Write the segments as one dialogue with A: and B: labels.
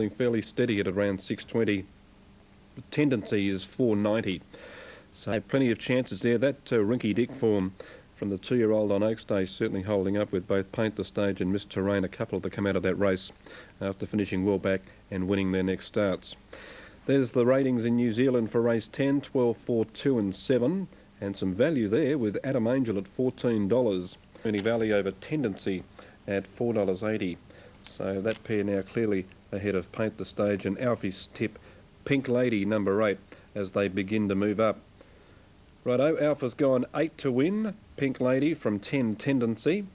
A: fairly steady at around 620. The tendency is 490. So plenty of chances there. That rinky-dick form from the 2-year-old on Oaks Day certainly holding up with both Paint the Stage and Miss Terrain, a couple that come out of that race after finishing well back and winning their next starts. There's the ratings in New Zealand for race 10, 12, 4, 2 and 7, and some value there with Adam Angel at $14. Moonee Valley over Tendency at $4.80. So that pair now clearly ahead of Paint the Stage and Alfie's tip Pink Lady number 8 as they begin to move up. Righto, Alpha's gone 8 to win, Pink Lady from 10 Tendency,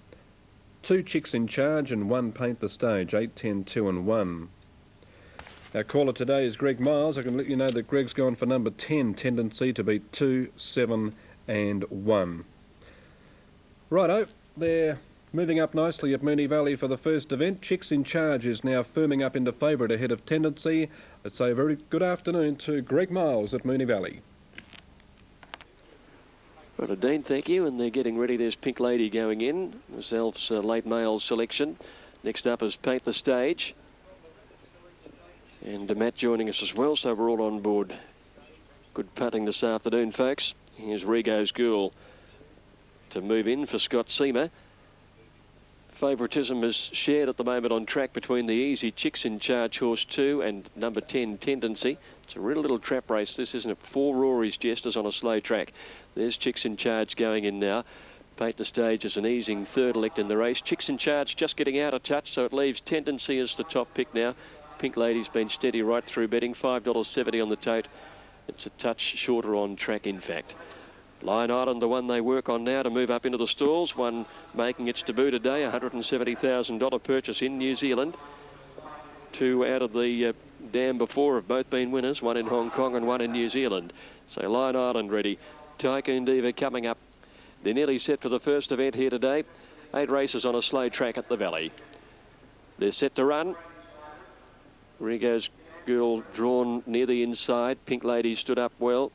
A: 2 Chicks in Charge and 1 Paint the Stage, 8, 10, 2 and 1. Our caller today is Greg Miles. I can let you know that Greg's gone for number 10 Tendency to beat 2, 7 and 1. Righto, they're moving up nicely at Moonee Valley for the first event. Chicks in Charge is now firming up into favourite ahead of Tendency. Let's say a very good afternoon to Greg Miles at Moonee Valley.
B: Right, Dean, thank you. And they're getting ready. There's Pink Lady going in. There's Elf's late male selection. Next up is Paint the Stage. And Matt joining us as well, so we're all on board. Good punting this afternoon, folks. Here's Rigo's Girl to move in for Scott Seamer. Favouritism is shared at the moment on track between the easy Chicks in Charge horse 2 and number 10 Tendency. It's a real little trap race, this, isn't it? 4 Rory's Jesters on a slow track. There's Chicks in Charge going in now. Paint the Stage as an easing third elect in the race. Chicks in Charge just getting out of touch, so it leaves Tendency as the top pick now. Pink Lady's been steady right through betting, $5.70 on the tote. It's a touch shorter on track, in fact. Lion Island, the one they work on now to move up into the stalls. One making its debut today, $170,000 purchase in New Zealand. 2 out of the dam before have both been winners, one in Hong Kong and one in New Zealand. So Lion Island ready. Tycoon Diva coming up. They're nearly set for the first event here today. 8 races on a slow track at the Valley. They're set to run. Rigo's Girl drawn near the inside. Pink Lady stood up well.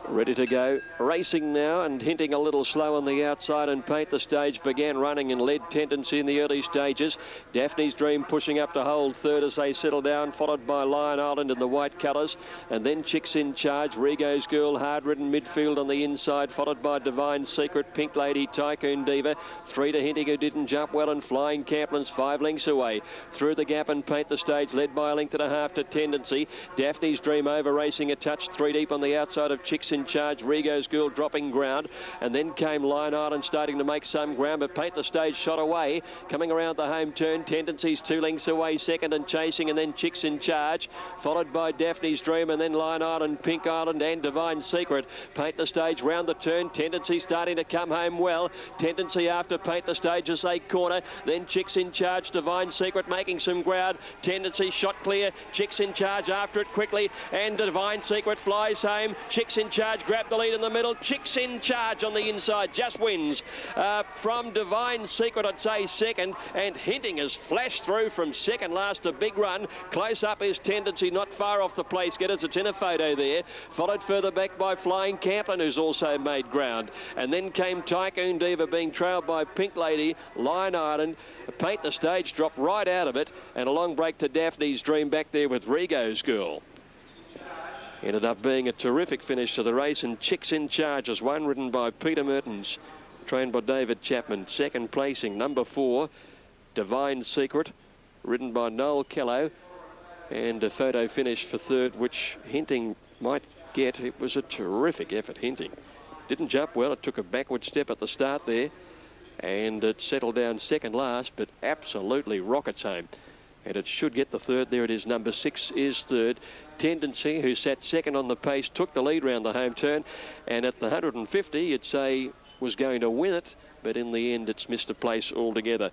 B: Ready to go, racing now and hinting a little slow on the outside, and Paint the Stage began running and led Tendency in the early stages. Daphne's Dream pushing up to hold third as they settle down, followed by Lion Island in the white colours, and then Chicks in Charge, Rigo's Girl, hard-ridden midfield on the inside, followed by Divine Secret, Pink Lady, Tycoon Diva, 3 to Hinting who didn't jump well, and Flying Camplin's 5 lengths away. Through the gap and Paint the Stage led by a length and a half to Tendency. Daphne's Dream over racing a touch 3 deep on the outside of Chicks in Charge. Rigo's Girl dropping ground, and then came Lion Island starting to make some ground, but Paint the Stage shot away. Coming around the home turn, Tendency's 2 lengths away, second and chasing, and then Chicks in Charge, followed by Daphne's Dream, and then Lion Island, Pink Island and Divine Secret. Paint the Stage round the turn, Tendency starting to come home well. Tendency after Paint the Stage as they corner, then Chicks in Charge, Divine Secret making some ground. Tendency shot clear, Chicks in Charge after it quickly, and Divine Secret flies home. Chicks in Charge grab the lead in the middle. Chicks in Charge on the inside just wins from Divine Secret, I'd say second, and Hinting has flashed through from second last, a big run. Close up is Tendency, not far off the place getters. It's in a photo there, followed further back by Flying Camplin, who's also made ground, and then came Tycoon Diva being trailed by Pink Lady, Lion Island. Paint the Stage dropped right out of it, and a long break to Daphne's Dream back there with Rigo's Girl. Ended up being a terrific finish to the race, and Chicks in Charge is one ridden by Peter Mertens, trained by David Chapman. Second placing, number 4, Divine Secret, ridden by Noel Kello, and a photo finish for third, which Hinting might get. It was a terrific effort, Hinting. Didn't jump well, it took a backward step at the start there, and it settled down second last, but absolutely rockets home. And it should get the third. There it is, number 6 is third. Tendency, who sat second on the pace, took the lead round the home turn, and at the 150 you'd say was going to win it, but in the end it's missed a place altogether.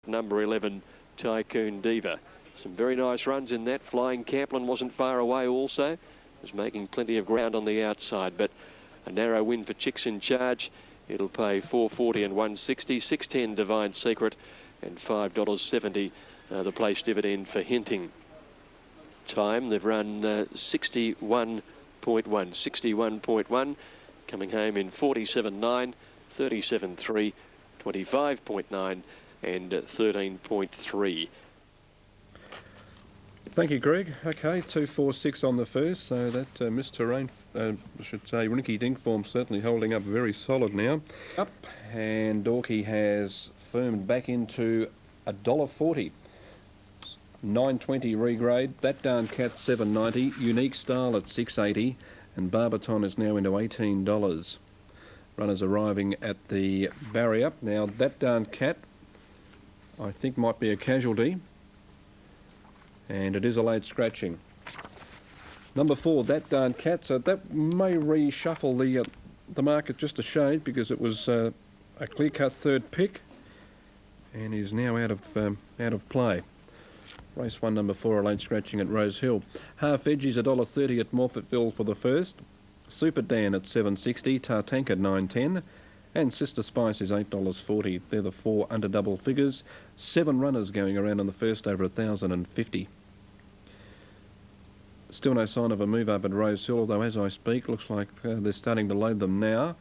B: Number 11, Tycoon Diva. Some very nice runs in that. Flying Camplin wasn't far away also, was making plenty of ground on the outside, but a narrow win for Chicks in Charge. It'll pay $4.40 and $1.60, $6.10 Divine Secret, and $5.70 the place dividend for Hinting. Time, they've run 61.1, coming home in 47.9, 37.3, 25.9 and 13.3.
A: Thank you, Greg. Okay, 2-4-6 on the first, so that Miss Terrain, I should say, Rinky Dink form certainly holding up very solid now. Up, and Dorky has firmed back into $1.40. 9.20 regrade. That Darn Cat $7.90. Unique Style at $6.80, and Barbiton is now into $18. Runners arriving at the barrier. Now That Darn Cat, I think, might be a casualty, and it is a late scratching. Number 4, That Darn Cat. So that may reshuffle the market just a shade, because it was a clear-cut third pick, and is now out of play. Race 1, number 4, a late scratching at Rosehill. Half Edgies $1.30 at Morphettville for the first. Super Dan at $7.60, Tartanka $9.10, and Sister Spice is $8.40. They're the 4 under double figures. 7 runners going around on the first over 1,050. Still no sign of a move up at Rosehill, although as I speak, looks like they're starting to load them now.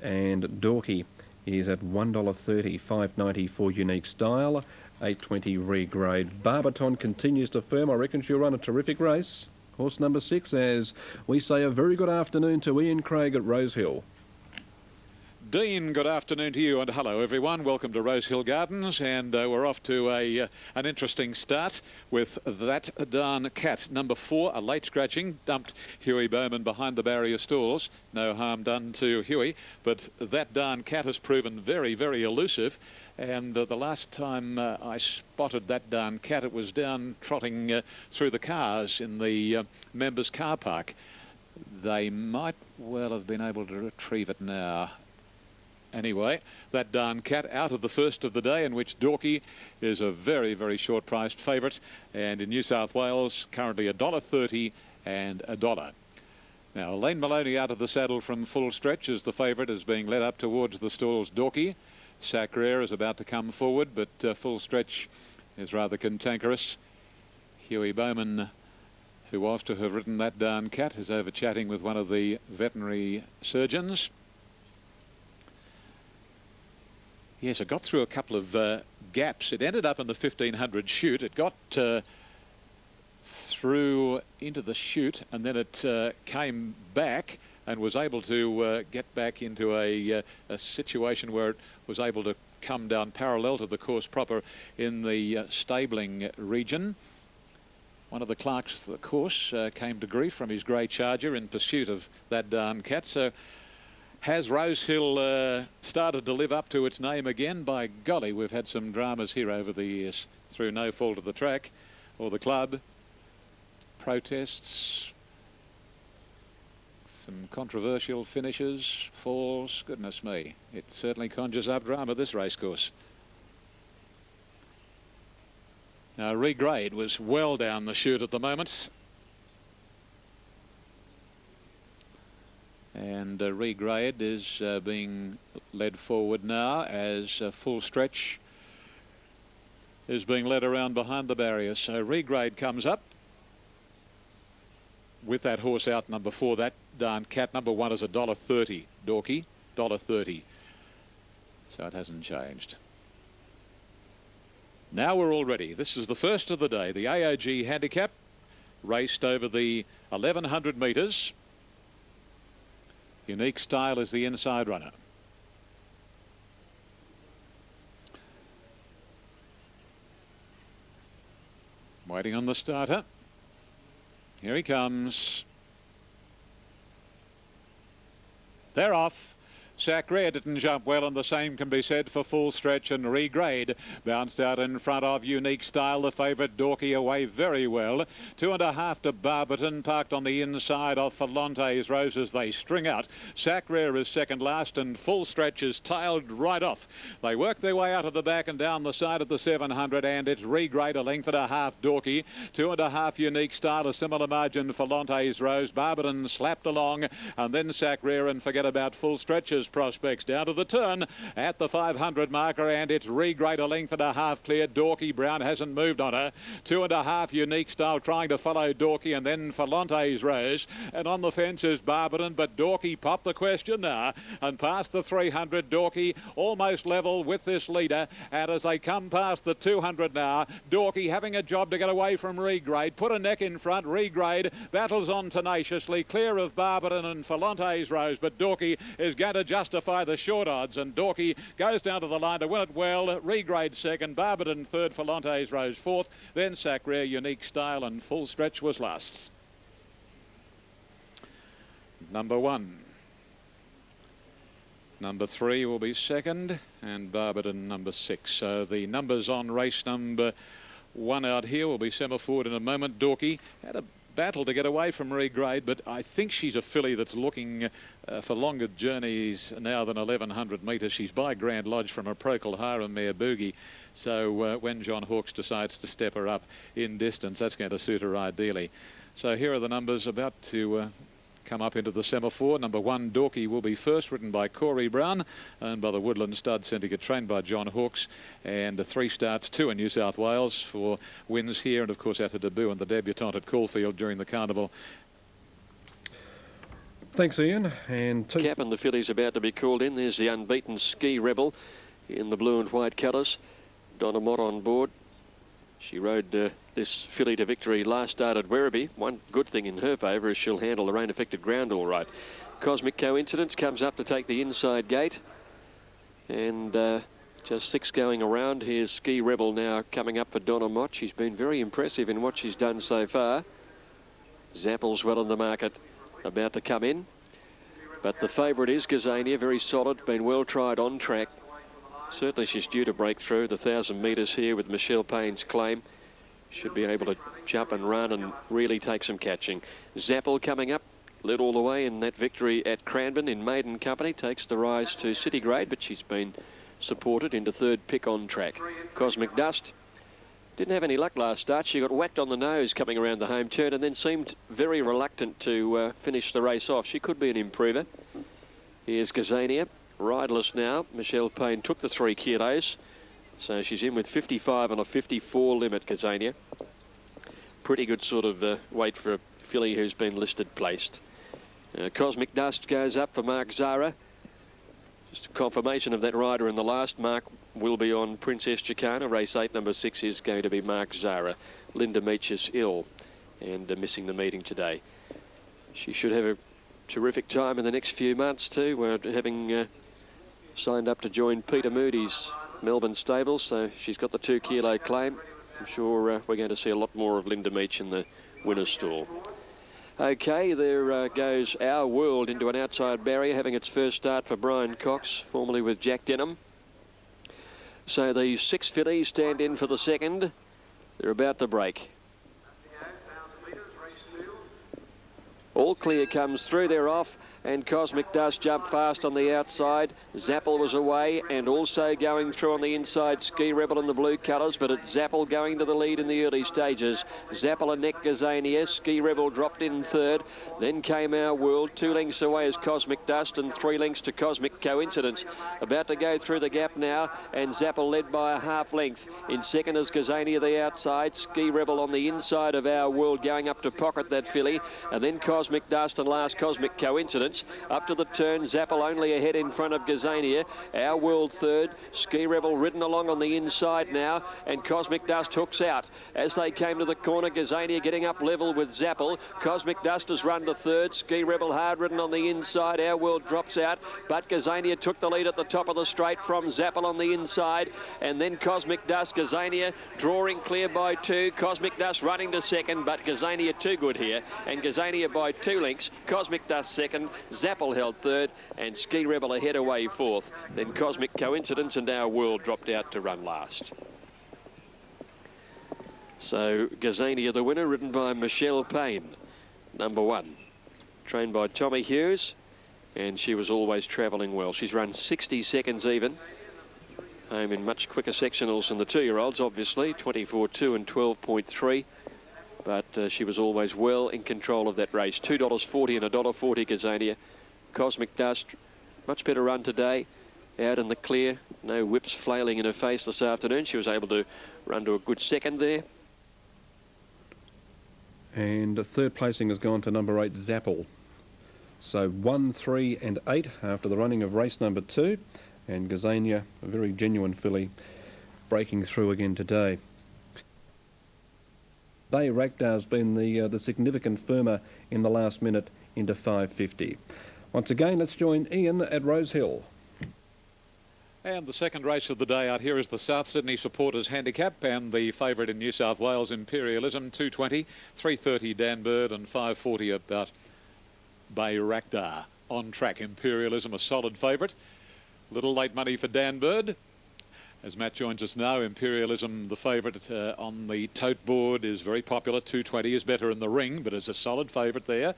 A: And Dorky is at $1.30, $5.90 for Unique Style, $8.20 regrade. Barbiton continues to firm. I reckon she'll run a terrific race. Horse number 6, as we say a very good afternoon to Ian Craig at Rosehill.
C: Dean, good afternoon to you, and hello everyone. Welcome to Rosehill Gardens, and we're off to an interesting start with That Darn Cat. Number 4, a late scratching, dumped Huey Bowman behind the barrier stalls. No harm done to Huey, but That Darn Cat has proven very, very elusive. And the last time I spotted That Darn Cat, it was down trotting through the cars in the members' car park. They might well have been able to retrieve it now. Anyway, That Darn Cat out of the first of the day, in which Dorky is a very, very short-priced favourite, and in New South Wales currently $1.30 and $1. Now, Elaine Maloney out of the saddle from Full Stretch as the favourite, is being led up towards the stalls. Dorky. Sacrere is about to come forward, but Full Stretch is rather cantankerous. Huey Bowman, who was to have ridden That Darn Cat, is over chatting with one of the veterinary surgeons. Yes, it got through a couple of gaps. It ended up in the 1500 chute. It got through into the chute, and then it came back and was able to get back into a situation where it was able to come down parallel to the course proper in the stabling region. One of the clerks of the course came to grief from his grey charger in pursuit of That Darn Cat. So has Rosehill started to live up to its name again? By golly, we've had some dramas here over the years through no fault of the track or the club. Protests, some controversial finishes, falls. Goodness me, it certainly conjures up drama, this racecourse. Now, Regrade was well down the chute at the moment. And Regrade is being led forward now as Full Stretch is being led around behind the barrier. So Regrade comes up with that horse out, number 4, That Darn Cat. Number 1 is $1.30, Dorky, $1.30. So it hasn't changed. Now we're all ready. This is the first of the day. The AOG handicap raced over the 1100 metres. Unique Style is the inside runner. Waiting on the starter. Here he comes. They're off. Sacrere didn't jump well, and the same can be said for Full Stretch and Regrade. Bounced out in front of Unique Style, the favourite. Dorky away very well. 2.5 to Barbiton, parked on the inside of Fillies Rose as they string out. Sacrere is second last, and Full Stretch is tailed right off. They work their way out of the back and down the side of the 700, and it's Regrade, 1.5 Dorky. 2.5 Unique Style, a similar margin for Fillies Rose. Barbiton slapped along, and then Sacrere, and forget about Full Stretch as Race's prospects. Down to the turn at the 500 marker, and it's Regrade a length and a half clear. Dorky Brown hasn't moved on her. 2.5 Unique Style trying to follow Dorky, and then Falante's Rose. And on the fence is Barberton, but Dorky popped the question now and past the 300. Dorky almost level with this leader, and as they come past the 200 now, Dorky having a job to get away from Regrade. Put a neck in front. Regrade battles on tenaciously, clear of Barberton and Falante's Rose, but Dorky is going to justify the short odds, and Dorky goes down to the line to win it well. Regrade second, Barberton third, Falante's Rose fourth, then Sacre, Unique Style, and Full Stretch was last. Number 1. Number 3 will be second, and Barberton number 6. So the numbers on race number 1 out here will be semaphore in a moment. Dorky had a battle to get away from Regrade, but I think she's a filly that's looking for longer journeys now than 1100 metres. She's by Grand Lodge from a Procol Harum mare Boogie. So when John Hawkes decides to step her up in distance, that's going to suit her ideally. So here are the numbers about to come up into the semaphore. Number 1, Dorky, will be first, ridden by Corey Brown, owned by the Woodland Stud Syndicate, trained by John Hawkes, and 3 starts, 2 in New South Wales for wins here, and of course at a debut and the debutante at Caulfield during the carnival.
A: Thanks, Ian. And
B: Cap and the fillies about to be called in. There's the unbeaten Ski Rebel in the blue and white colours. Donna Mott on board. She rode this filly to victory last start at Werribee. One good thing in her favour is she'll handle the rain-affected ground all right. Cosmic Coincidence comes up to take the inside gate. And just 6 going around. Here's Ski Rebel now coming up for Donna Mott. She's been very impressive in what she's done so far. Zappel's well in the market, about to come in. But the favourite is Gazania, very solid, been well tried on track. Certainly she's due to break through the 1,000 metres here with Michelle Payne's Claim. Should be able to jump and run and really take some catching. Zappel coming up, led all the way in that victory at Cranbourne in maiden company. Takes the rise to City Grade, but she's been supported into 3rd pick on track. Cosmic Dust didn't have any luck last start. She got whacked on the nose coming around the home turn and then seemed very reluctant to finish the race off. She could be an improver. Here's Gazania. Riderless now. Michelle Payne took the 3 kilos. So she's in with 55 on a 54 limit, Gazania. Pretty good sort of weight for a filly who's been listed placed. Cosmic Dust goes up for Mark Zara. Just a confirmation of that rider in the last. Mark will be on Princess Chicana. Race 8, number 6 is going to be Mark Zara. Linda Meach is ill and missing the meeting today. She should have a terrific time in the next few months too. We're having signed up to join Peter Moody's Melbourne stables, so she's got the 2 kilo claim. I'm sure we're going to see a lot more of Linda Meach in the winner's stall. Okay, there goes Our World into an outside barrier, having its first start for Brian Cox, formerly with Jack Denham. So the 6 fillies stand in for the second. They're about to break. All Clear comes through, they're off, and Cosmic Dust jumped fast on the outside. Zappel was away, and also going through on the inside, Ski Rebel in the blue colours, but it's Zappel going to the lead in the early stages. Zappel and Neck Gazania, Ski Rebel dropped in 3rd. Then came Our World, 2 lengths away is Cosmic Dust, and 3 lengths to Cosmic Coincidence. About to go through the gap now, and Zappel led by a half length. In second is Gazania the outside, Ski Rebel on the inside of Our World going up to pocket that filly, and then Cosmic Dust and last Cosmic Coincidence. Up to the turn, Zappel only ahead in front of Gazania. Our World 3rd, Ski Rebel ridden along on the inside now, and Cosmic Dust hooks out. As they came to the corner, Gazania getting up level with Zappel. Cosmic Dust has run to 3rd, Ski Rebel hard ridden on the inside. Our World drops out, but Gazania took the lead at the top of the straight from Zappel on the inside, and then Cosmic Dust, Gazania drawing clear by 2. Cosmic Dust running to second, but Gazania too good here, and Gazania by 2 lengths. Cosmic Dust second, Zappel held 3rd, and Ski Rebel ahead away 4th. Then Cosmic Coincidence and Our World dropped out to run last. So Gazania the winner, ridden by Michelle Payne, number 1. Trained by Tommy Hughes, and she was always travelling well. She's run 60 seconds even. Home in much quicker sectionals than the 2-year-olds, obviously, 24.2 and 12.3. But she was always well in control of that race. $2.40 and $1.40 Gazania. Cosmic Dust much better run today, out in the clear. No whips flailing in her face this afternoon. She was able to run to a good second there.
A: And third placing has gone to number 8, Zapple. So 1, 3 and 8 after the running of race number 2. And Gazania, a very genuine filly, breaking through again today. Bay Rakdar's been the significant firmer in the last minute into 5.50. Once again, let's join Ian at Rosehill.
C: And the second race of the day out here is the South Sydney Supporters Handicap, and the favourite in New South Wales, Imperialism, 2.20, 3.30 Dan Bird and 5.40 about Bay Rakdar. On track, Imperialism a solid favourite. Little late money for Dan Bird. As Matt joins us now, Imperialism, the favourite on the tote board, is very popular. 2.20 is better in the ring, but is a solid favourite there.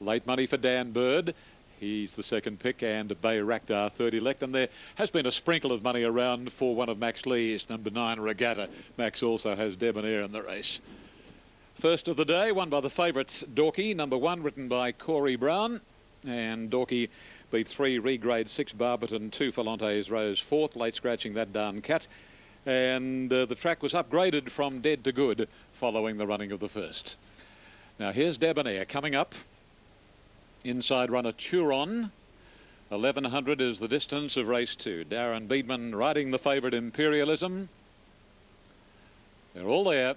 C: Late money for Dan Bird. He's the second pick, and Bay Rakdar third elect. And there has been a sprinkle of money around for one of Max Lee's, number 9 Regatta. Max also has Debonair in the race. First of the day, won by the favourites Dorky, number 1, written by Corey Brown. And Dorky beat 3 Regrade 6 Barberton, 2 Falantes Rose 4th, late scratching that darn cat. And the track was upgraded from dead to good following the running of the first. Now here's Debonair coming up. Inside runner Turon. 1100 is the distance of race 2. Darren Beedman riding the favourite Imperialism. They're all there.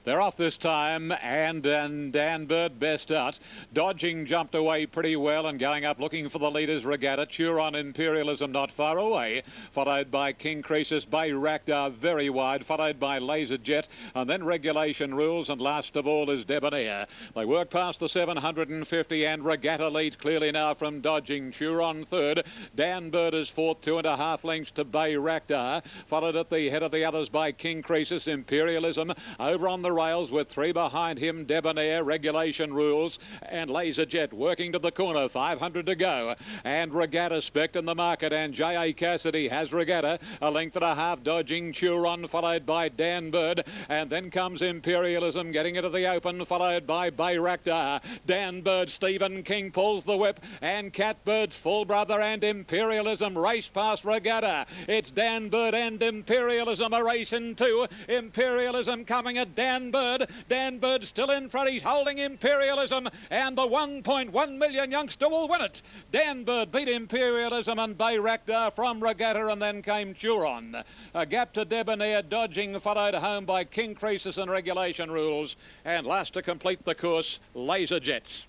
C: They're off this time, and Dan Bird best out. Dodging jumped away pretty well and going up looking for the leaders. Regatta, Turon, Imperialism not far away, followed by King Croesus, Bay Rakdar very wide, followed by Laser Jet, and then Regulation Rules, and last of all is Debonair. They work past the 750, and Regatta leads clearly now from Dodging. Turon third, Dan Bird is fourth, 2.5 lengths to Bay Rakdar, followed at the head of the others by King Croesus. Imperialism over on the rails with 3 behind him, Debonair, Regulation Rules, and Laser Jet working to the corner, 500 to go, and Regatta Spect in the market, and J.A. Cassidy has Regatta, 1.5 lengths Dodging Turon, followed by Dan Bird, and then comes Imperialism getting into the open, followed by Bay Rakdar. Dan Bird, Stephen King pulls the whip, and Catbird's full brother and Imperialism race past Regatta. It's Dan Bird and Imperialism a race in 2. Imperialism coming at Dan Bird. Dan Bird still in front. He's holding Imperialism, and the 1.1 million youngster will win it. Dan Bird beat Imperialism and Bay Rakdar from Regatta, and then came Turon. A gap to Debonair, Dodging, followed home by King Croesus and Regulation Rules, and last to complete the course, Laser Jets.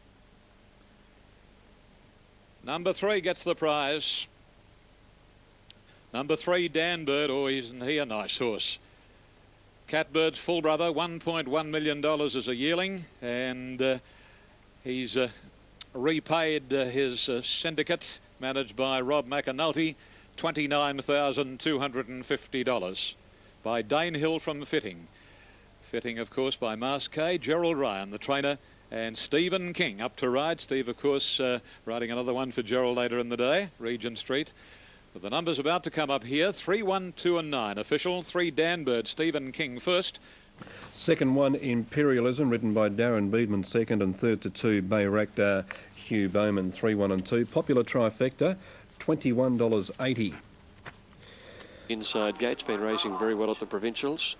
C: Number 3 gets the prize. Number 3, Dan Bird. Oh, isn't he a nice horse? Catbird's full brother, $1.1 million as a yearling, and he's repaid his syndicate, managed by Rob McAnulty, $29,250 by Danehill from Fitting. Fitting, of course, by Masquet, Gerald Ryan, the trainer, and Stephen King up to ride. Steve, of course, riding another one for Gerald later in the day, Regent Street. But the numbers about to come up here, 3, 1, 2 and 9. Official, 3 Dan Bird, Stephen King first.
A: Second one, Imperialism, ridden by Darren Beedman second, and third to 2, Bay Rakdar, Hugh Bowman, 3, 1 and 2. Popular trifecta, $21.80.
B: Inside Gate's been racing very well at the Provincials.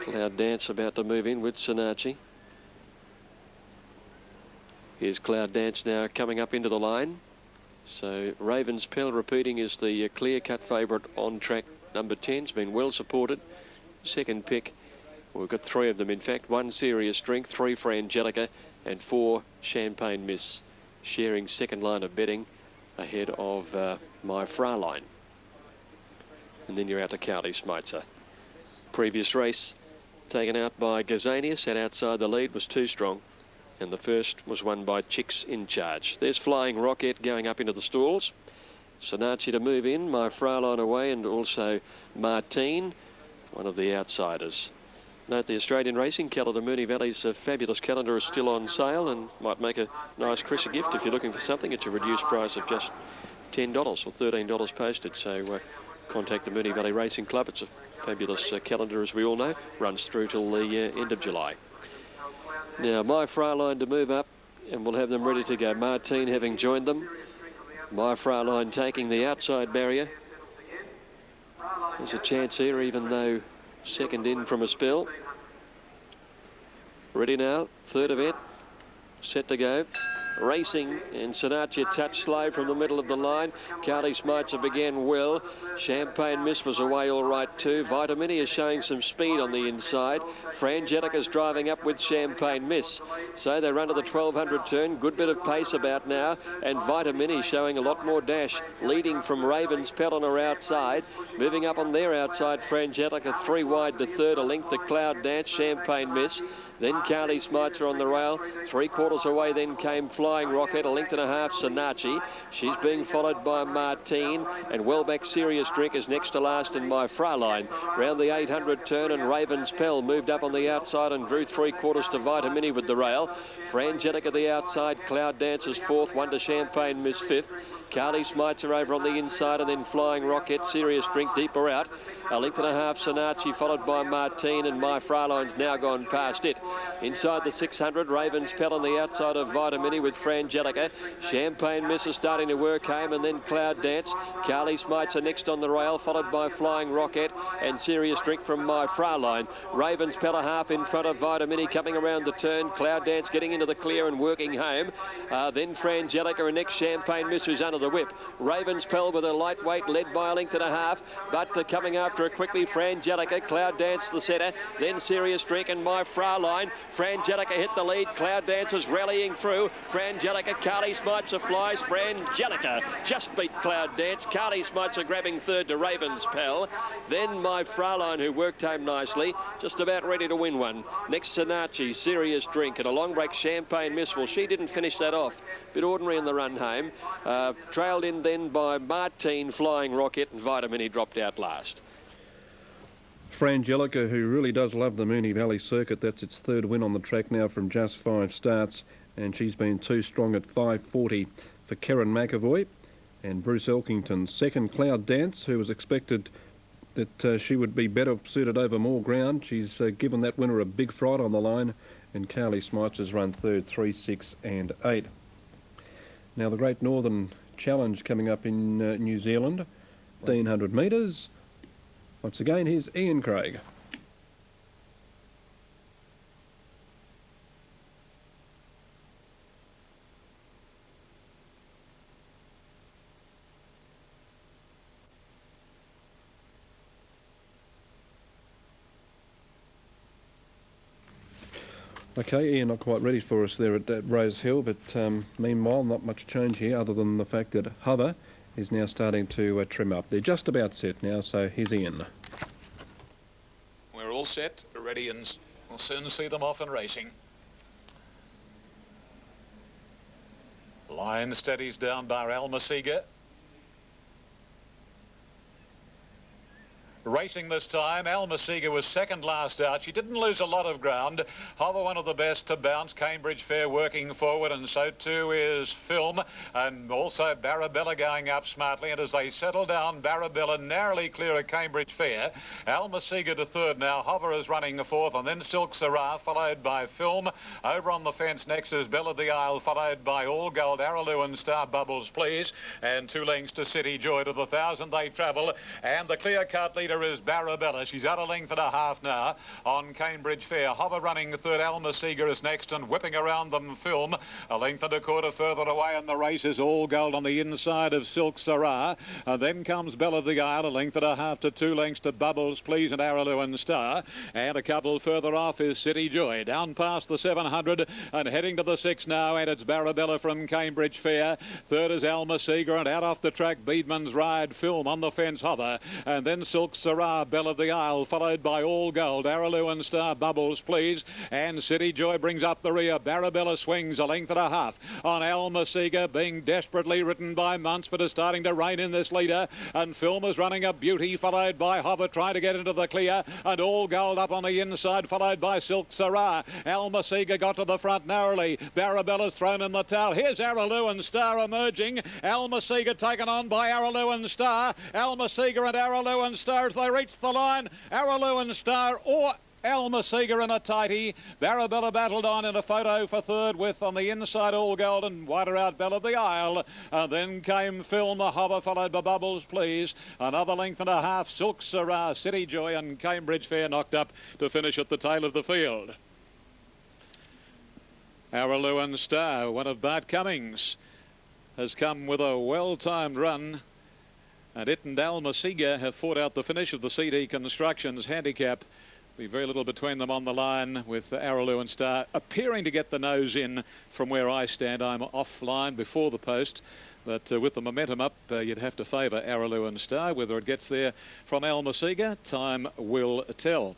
B: Cloud Dance about to move in with Sinachi. Here's Cloud Dance now coming up into the line. So Raven's Pell repeating is the clear-cut favourite on track. Number 10's been well supported. Second pick, we've got 3 of them in fact. 1 Serious Drink, 3 for Angelica, and 4 Champagne Miss, sharing second line of betting ahead of My Fraulein. And then you're out to Cowley Smitzer. Previous race taken out by Gazania, sat outside the lead, was too strong. And the first was won by Chicks in Charge. There's Flying Rocket going up into the stalls. Sinachi to move in, My Fraulein away, and also Martine, one of the outsiders. Note the Australian racing calendar, Moonee Valley's fabulous calendar, is still on sale and might make a nice Christmas gift if you're looking for something. It's a reduced price of just $10 or $13 posted. So contact the Moonee Valley Racing Club. It's a fabulous calendar, as we all know. Runs through till the end of July. Now, My Fraulein to move up, and we'll have them ready to go. Martine having joined them. My Fraulein taking the outside barrier. There's a chance here, even though second in from a spill. Ready now, third event, set to go. Racing, and Sinatra touched slow from the middle of the line. Carly Smites began well. Champagne Miss was away all right too. Vitamini is showing some speed on the inside. Frangelica's driving up with Champagne Miss. So they run to the 1200 turn. Good bit of pace about now. And Vitamini showing a lot more dash. Leading from Raven's Pell on her outside. Moving up on their outside, Frangelica 3 wide to third. A length to Cloud Dance, Champagne Miss. Then Carly Smites on the rail. 3/4 away then came Flying Rocket, a length and a half Sinachi. She's being followed by Martine, and well back Serious Drink is next to last in My Fraulein. Round the 800 turn, and Raven's Pell moved up on the outside and drew 3/4 to Vitamini with the rail. Frangelica the outside, Cloud Dancer's fourth, 1 to Champagne Miss fifth. Carly Smites are over on the inside, and then Flying Rocket, Serious Drink deeper out. A length and a half Sinachi, followed by Martine, and My Fraulein's now gone past it. Inside the 600, Raven's Pell on the outside of Vitamini with Frangelica. Champagne Miss is starting to work home, and then Cloud Dance. Carly Smites are next on the rail, followed by Flying Rocket and Serious Drink from My Fraulein. Raven's Pell a half in front of Vitamini coming around the turn. Cloud Dance getting into the clear and working home. Then Frangelica, and next Champagne Miss who's under the whip. Raven's Pell with a lightweight led by a length and a half, but coming after it quickly, Frangelica. Cloud Dance the setter, then Serious Drink and My Fraulein. Frangelica hit the lead. Cloud Dance is rallying through. Frangelica, Carly Smites flies. Frangelica just beat Cloud Dance. Carly Smites grabbing third to Raven's Pell. Then My Fraulein, who worked home nicely, just about ready to win one. Next Sinachi, Serious Drink, and a long break Champagne Miss. Well, she didn't finish that off. Bit ordinary in the run home. Trailed in then by Martine, Flying Rocket, and Vitamini dropped out last.
A: Frangelica, who really does love the Moonee Valley circuit, that's its third win on the track now from just 5 starts, and she's been too strong at 5:40 for Karen McAvoy. And Bruce Elkington, second. Cloud Dance, who was expected that she would be better suited over more ground. She's given that winner a big fright on the line, and Carly Smites has run third, 3, 6 and 8. Now the Great Northern Challenge coming up in New Zealand, 1500 metres. Once again, here's Ian Craig. Okay, Ian, not quite ready for us there at Rosehill, but meanwhile, not much change here other than the fact that Hover is now starting to trim up. They're just about set now, so here's Ian.
D: We're all set, ready, and we'll soon see them off and racing. Line steadies down by Almaciga. Racing this time, Almaciga was second last out. She didn't lose a lot of ground. Hover, one of the best to bounce. Cambridge Fair working forward, and so too is Film, and also Barabella going up smartly. And as they settle down, Barabella narrowly clear of Cambridge Fair. Almaciga to third now. Hover is running fourth, and then Silk Sarah, followed by Film. Over on the fence next is Belle of the Isle, followed by All Gold, Araloo and Star Bubbles Please, and 2 lengths to City Joy. To the 1,000 they travel, and the clear-cut leader is Barabella. She's out a length and a half now on Cambridge Fair. Hover running third. Almaciga is next, and whipping around them Film. A length and a quarter further away, and the race is All Gold on the inside of Silk Sarah. Then comes Belle of the Isle, a length and a half to 2 lengths to Bubbles Please and Araloo and Star. And a couple further off is City Joy. Down past the 700 and heading to the 6 now, and it's Barabella from Cambridge Fair. Third is Almaciga, and out off the track Beedman's Ride, Film on the fence Hover, and then Silk Sarah, Belle of the Isle, followed by All Gold, Araloo and Star Bubbles Please, and City Joy brings up the rear. Barabella swings a length and a half on Almaciga, being desperately ridden by Munce, but is starting to rein in this leader, and Film is running a beauty, followed by Hover trying to get into the clear, and All Gold up on the inside, followed by Silk Sarah. Almaciga got to the front narrowly. Barabella's thrown in the towel. Here's Araloo and Star emerging. Almaciga taken on by Araloo and Star. Almaciga and Araloo and Star as they reach the line. Araloo and Star, or
C: Alma Seeger in a tighty. Barabella battled on in a photo for third with on the inside All Gold and wider out Bella the Isle. And then came Film, the Hover, followed by Bubbles Please. Another length and a half. Silk Sarah, City Joy and Cambridge Fair knocked up to finish at the tail of the field. Araluen Star, one of Bart Cummings, has come with a well-timed run. And it and Alma Seeger have fought out the finish of the CD Constructions handicap. Be very little between them on the line, with Araluen Star appearing to get the nose in from where I stand. I'm offline before the post, but with the momentum up, you'd have to favour Araluen Star. Whether it gets there from Alma Seeger, time will tell.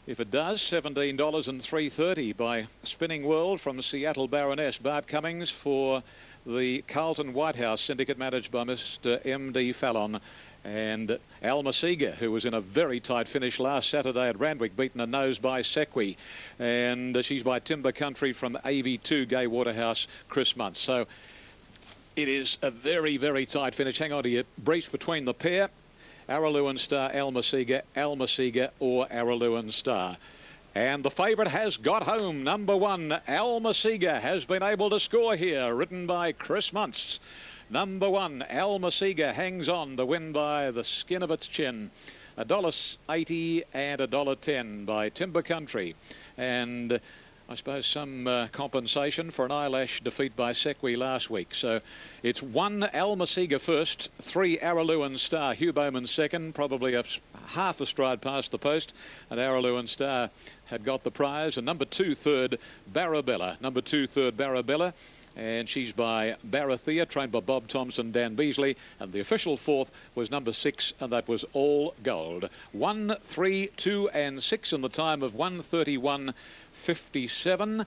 C: If it does, $17 and $3.30 by Spinning World from Seattle Baroness. Bart Cummings for the Carlton White House syndicate managed by Mr. M.D. Fallon. And Alma Seeger, who was in a very tight finish last Saturday at Randwick, beaten a nose by Sequi. And she's by Timber Country from AV2 Gay Waterhouse Chris Muntz. So it is a very, very tight finish. Hang on to your breach between the pair. Araluen Star, Alma Seeger, or Araluen Star. And the favourite has got home. Number 1, Alma Seeger, has been able to score here, ridden by Chris Muntz. Number 1, Alma Seeger, hangs on to win by the skin of its chin. $1.80 and $1.10 by Timber Country. And I suppose some compensation for an eyelash defeat by Sequi last week. So it's 1 Alma Seeger first, 3 Araluen Star, Hugh Bowman second, probably a half a stride past the post, and Araluen Star had got the prize. And number 2, third, Barabella. Number 2, third, Barabella. And she's by Barathea, trained by Bob Thompson, Dan Beasley. And the official fourth was number 6, and that was All Gold. 1, 3, 2 and 6 in the time of 1:31.57.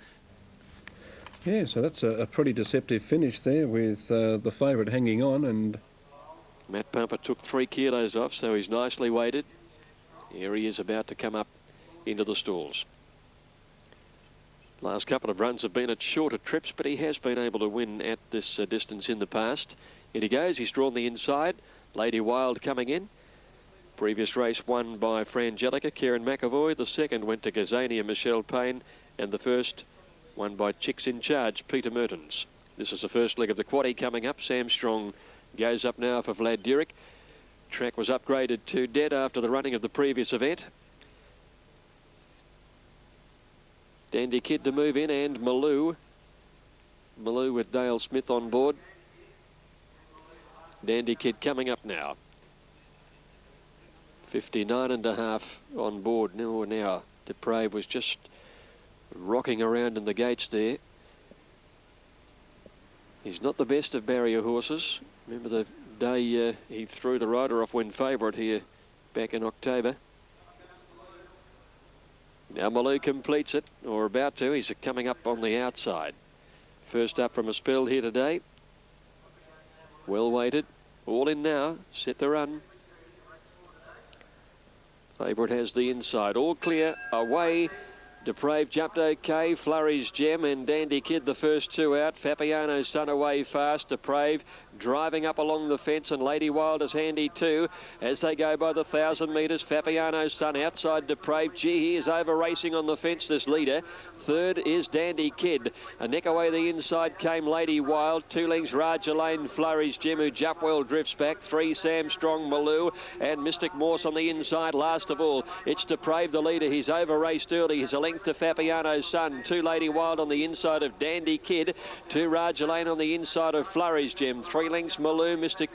A: Yeah, so that's a pretty deceptive finish there with the favourite hanging on. And
B: Matt Pumper took 3 kilos off, so he's nicely weighted. Here he is about to come up into the stalls. Last couple of runs have been at shorter trips, but he has been able to win at this distance in the past. In he goes. He's drawn the inside. Lady Wild coming in. Previous race won by Frangelica, Kieran McAvoy. The second went to Gazania, Michelle Payne. And the first won by Chicks in Charge, Peter Mertens. This is the first leg of the quaddie coming up. Sam Strong goes up now for Vlad Durick. Track was upgraded to dead after the running of the previous event. Dandy Kid to move in, and Maloo with Dale Smith on board. Dandy Kid coming up now. 59.5 on board. Now Deprave was just rocking around in the gates there. He's not the best of barrier horses. Remember the day he threw the rider off when favourite here back in October. Now Maloo completes it, or about to. He's coming up on the outside. First up from a spell here today. Well weighted. All in now. Set to run. Favourite has the inside. All clear. Away. Deprave jumped okay. Flurry's Gem and Dandy Kid the first 2 out. Fabiano's Son away fast. Deprave driving up along the fence, and Lady Wild is handy too as they go by the 1,000 metres. Fabiano's Son outside Deprave. Gee, he is over racing on the fence, this leader. Third is Dandy Kid. A neck away the inside came Lady Wild. 2 lengths Raja Lane, Flurry's Gem, who Japwell drifts back. 3 Sam Strong, Maloo, and Mystic Morse on the inside. Last of all, it's Deprave the leader. He's over raced early. He's a length to Fabiano's Son. 2 Lady Wild on the inside of Dandy Kid. 2 Raja Lane on the inside of Flurry's Gem. 3 lengths Maloo, Mystic